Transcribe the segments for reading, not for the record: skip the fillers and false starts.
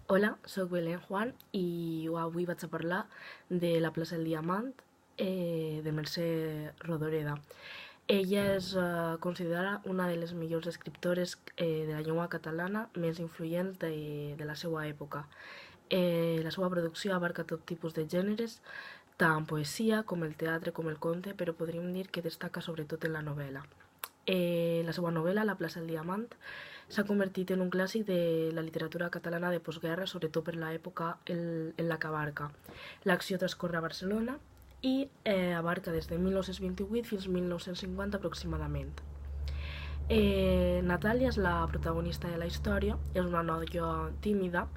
Hola, soc Belén Juan i avui vaig a parlar de La plaça del Diamant de Mercè Rodoreda. Ella és considerada una de les millors escriptores de la llengua catalana més influents de la seva època. La seva producció abarca tot tipus de gèneres, tant poesia com el teatre com el conte, però podríem dir que destaca sobretot en la novel·la. La seva novel·la, La plaça del Diamant, s'ha convertit en un clàssic de la literatura catalana de postguerra, sobretot per l'època en la que abarca. L'acció transcorre a Barcelona i abarca des de 1928 fins a 1950 aproximadament. Natàlia és la protagonista de la història, és una noia tímida,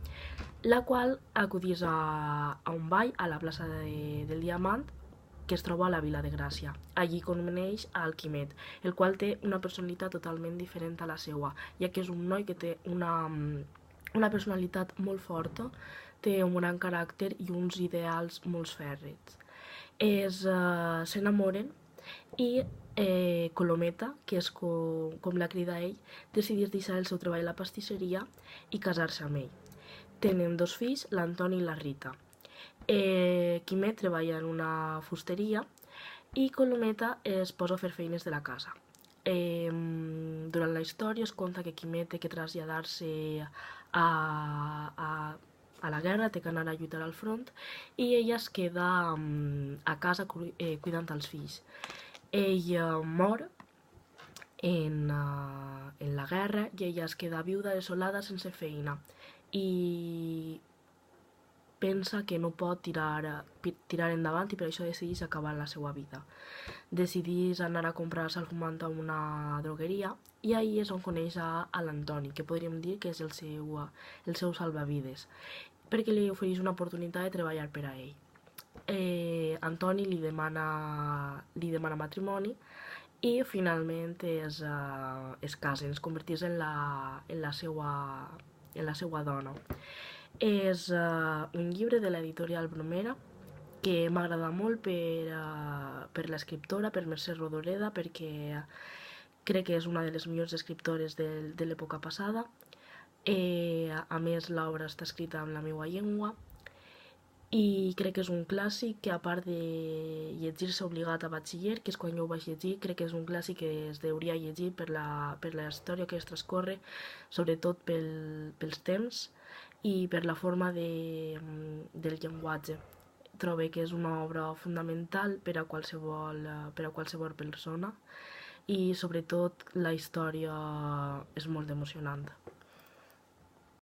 la qual acudís a un ball a la plaça del Diamant, que es troba a la Vila de Gràcia. Allí coneix a Quimet, el qual té una personalitat totalment diferent a la seva, ja que és un noi que té una personalitat molt forta, té un gran caràcter i uns ideals molt fèrrits. S'enamoren i Colometa, que és com la crida ell, decideix deixar el seu treball a la pastisseria i casar-se amb ell. Tenen dos fills, l'Antoni i la Rita. Quimet treballa en una fusteria i Colometa es posa a fer feines de la casa. Durant la història es conta que Quimet té que traslladar-se a la guerra, té que anar a lluitar al front i ella es queda a casa cuidant els fills. Ella mor en la guerra i ella es queda viuda, desolada, sense feina i pensa que no pot tirar endavant i per això decideix acabar la seva vida. Decideix anar a comprar salfumant a una drogueria i ahir és on coneix a l'Antoni, que podríem dir que és el seu salvavides, perquè li ofereix una oportunitat de treballar per a ell. Antoni li demana matrimoni i finalment es casen, es converteix en la seva dona. És un llibre de l'editorial Bromera que m'agrada molt per l'escriptora, per Mercè Rodoreda, perquè crec que és una de les millors escriptores de l'època passada. A més, l'obra està escrita en la meva llengua i crec que és un clàssic que, a part de llegir-se obligat a batxiller, que és quan jo ho vaig llegir, crec que és un clàssic que es hauria llegir per la història que es transcorre, sobretot pels temps i per la forma del llenguatge. Trobo que és una obra fundamental per a qualsevol persona i sobretot la història és molt emocionant.